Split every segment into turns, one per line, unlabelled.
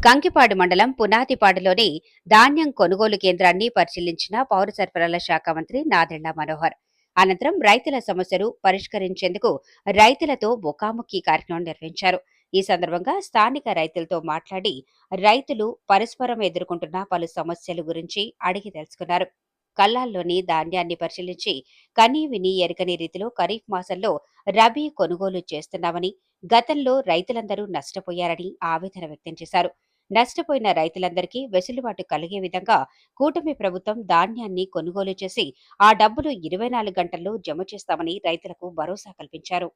కంకిపాడు మండలం పునాదిపాడులోని ధాన్యం కొనుగోలు కేంద్రాన్ని పరిశీలించిన పౌర సరఫరాల శాఖ మంత్రి నాదెళ్ల మనోహర్. అనంతరం రైతుల సమస్యలు పరిష్కరించేందుకు రైతులతో ముఖాముఖి కార్యక్రమం నిర్వహించారు. ఈ సందర్భంగా స్థానిక రైతులతో మాట్లాడి రైతులు పరస్పరం ఎదుర్కొంటున్న పలు సమస్యల గురించి అడిగి తెలుసుకున్నారు. కల్లాల్లోని ధాన్యాన్ని పరిశీలించి కనీ విని ఎరగని రీతిలో ఖరీఫ్ మాసంలో రబీ కొనుగోలు చేస్తున్నామని, గతంలో రైతులందరూ నష్టపోయారని ఆవేదన వ్యక్తం చేశారు. నష్టపోయిన రైతులందరికీ వెసులుబాటు కలిగే విధంగా కూటమి ప్రభుత్వం ధాన్యాన్ని కొనుగోలు చేసి ఆ డబ్బులు 24 గంటల్లో జమ చేస్తామని రైతులకు భరోసా కల్పించారు.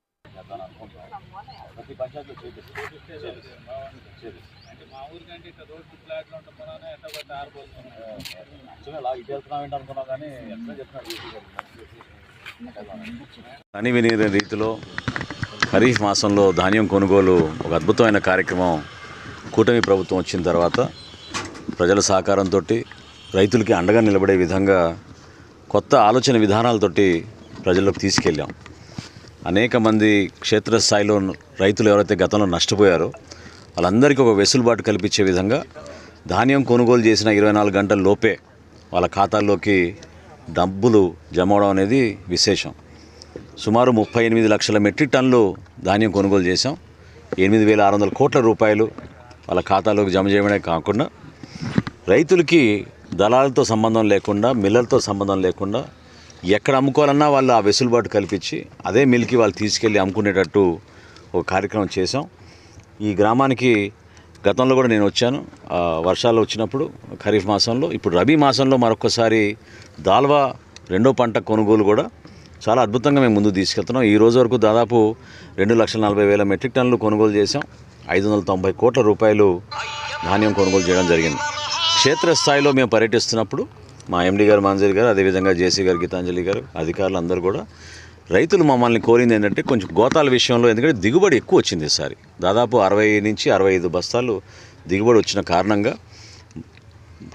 అని విని రీతిలో ఖరీఫ్ మాసంలో ధాన్యం కొనుగోలు ఒక అద్భుతమైన కార్యక్రమం కూటమి ప్రభుత్వం వచ్చిన తర్వాత ప్రజల సహకారంతో రైతులకి అండగా నిలబడే విధంగా కొత్త ఆలోచన విధానాలతోటి ప్రజల్లోకి తీసుకెళ్ళాం. అనేక మంది క్షేత్రస్థాయిలో రైతులు ఎవరైతే గతంలో నష్టపోయారో వాళ్ళందరికీ ఒక వెసులుబాటు కల్పించే విధంగా ధాన్యం కొనుగోలు చేసిన 24 గంటల లోపే వాళ్ళ ఖాతాల్లోకి డబ్బులు జమ అవడం అనేది విశేషం. సుమారు 38 లక్షల మెట్రిక్ టన్నులు ధాన్యం కొనుగోలు చేశాం. 8,600 కోట్ల రూపాయలు వాళ్ళ ఖాతాలోకి జమ చేయడమే కాకుండా రైతులకి దళాలతో సంబంధం లేకుండా, మిల్లర్తో సంబంధం లేకుండా ఎక్కడ అమ్ముకోవాలన్నా వాళ్ళు ఆ వెసులుబాటు కల్పించి అదే మిల్కి వాళ్ళు తీసుకెళ్ళి అమ్ముకునేటట్టు ఒక కార్యక్రమం చేశాం. ఈ గ్రామానికి గతంలో కూడా నేను వచ్చాను, వర్షాలు వచ్చినప్పుడు ఖరీఫ్ మాసంలో. ఇప్పుడు రబీ మాసంలో మరొకసారి దాల్వా రెండో పంట కొనుగోలు కూడా చాలా అద్భుతంగా మేము ముందుకు తీసుకెళ్తున్నాం. ఈ రోజు వరకు దాదాపు 2,40,000 మెట్రిక్ టన్నులు కొనుగోలు చేశాం. 590 కోట్ల రూపాయలు ధాన్యం కొనుగోలు చేయడం జరిగింది. క్షేత్రస్థాయిలో మేము పర్యటిస్తున్నప్పుడు మా ఎండి గారు, మాంజరి గారు, అదేవిధంగా జేసీ గారు, గీతాంజలి గారు, అధికారులు అందరూ కూడా రైతులు మమ్మల్ని కోరింది ఏంటంటే కొంచెం గోతాల విషయంలో, ఎందుకంటే దిగుబడి ఎక్కువ వచ్చింది ఈసారి. దాదాపు 60 నుంచి 65 బస్తాలు దిగుబడి వచ్చిన కారణంగా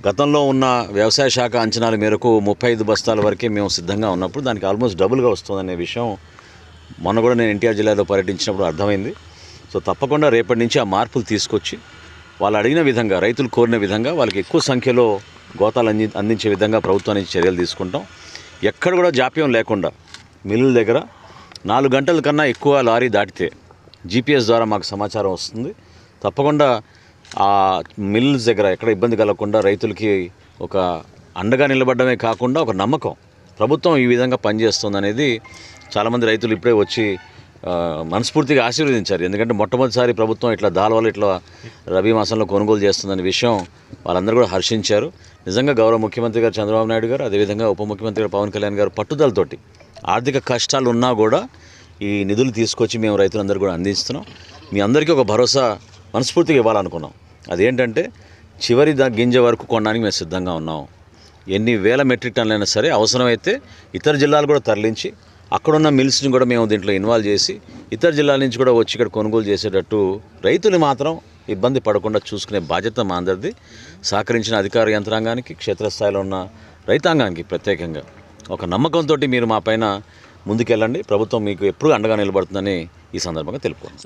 గతంలో ఉన్న వ్యవసాయ శాఖ అంచనాల మేరకు 35 బస్తాల వరకే మేము సిద్ధంగా ఉన్నప్పుడు దానికి ఆల్మోస్ట్ డబుల్గా వస్తుందనే విషయం మొన్న కూడా నేను ఎన్టీఆర్ జిల్లాలో పర్యటించినప్పుడు అర్థమైంది. సో తప్పకుండా రేపటి నుంచి ఆ మార్పులు తీసుకొచ్చి వాళ్ళు అడిగిన విధంగా, రైతులు కోరిన విధంగా వాళ్ళకి ఎక్కువ సంఖ్యలో గోతాలు అందించే విధంగా ప్రభుత్వానికి చర్యలు తీసుకుంటాం. ఎక్కడ కూడా జాప్యం లేకుండా మిల్లుల దగ్గర 4 గంటల కన్నా ఎక్కువ లారీ దాటితే జీపీఎస్ ద్వారా మాకు సమాచారం వస్తుంది. తప్పకుండా ఆ మిల్లుల దగ్గర ఎక్కడ ఇబ్బంది కలగకుండా రైతులకి ఒక అండగా నిలబడమే కాకుండా ఒక నమ్మకం ప్రభుత్వం ఈ విధంగా పనిచేస్తుంది అనేది చాలామంది రైతులు ఇప్పుడే వచ్చి మనస్ఫూర్తిగా ఆశీర్వదించారు. ఎందుకంటే మొట్టమొదటిసారి ప్రభుత్వం ఇట్లా దాల్వాలు ఇట్లా రబీ మాసంలో కొనుగోలు చేస్తుందనే విషయం వాళ్ళందరూ కూడా హర్షించారు. నిజంగా గౌరవ ముఖ్యమంత్రి గారు చంద్రబాబు నాయుడు గారు, అదేవిధంగా ఉప ముఖ్యమంత్రి గారు పవన్ కళ్యాణ్ గారు పట్టుదలతోటి ఆర్థిక కష్టాలు ఉన్నా కూడా ఈ నిధులు తీసుకొచ్చి మేము రైతులందరూ కూడా అందిస్తున్నాం. మీ అందరికీ ఒక భరోసా మనస్ఫూర్తిగా ఇవ్వాలనుకున్నాం. అదేంటంటే చివరి గింజ వరకు కొనడానికి మేము సిద్ధంగా ఉన్నాం. ఎన్ని వేల మెట్రిక్ టన్నులైనా సరే అవసరమైతే ఇతర జిల్లాలు కూడా తరలించి అక్కడున్న మిల్స్ని కూడా మేము దీంట్లో ఇన్వాల్వ్ చేసి ఇతర జిల్లాల నుంచి కూడా వచ్చి ఇక్కడ కొనుగోలు చేసేటట్టు రైతులు మాత్రం ఇబ్బంది పడకుండా చూసుకునే బాధ్యత మా అందరిది. సహకరించిన అధికార యంత్రాంగానికి, క్షేత్రస్థాయిలో ఉన్న రైతాంగానికి ప్రత్యేకంగా ఒక నమ్మకంతో మీరు మా పైన ముందుకెళ్ళండి. ప్రభుత్వం మీకు ఎప్పుడు అండగా నిలబడుతుందని ఈ సందర్భంగా తెలుపుకోండి.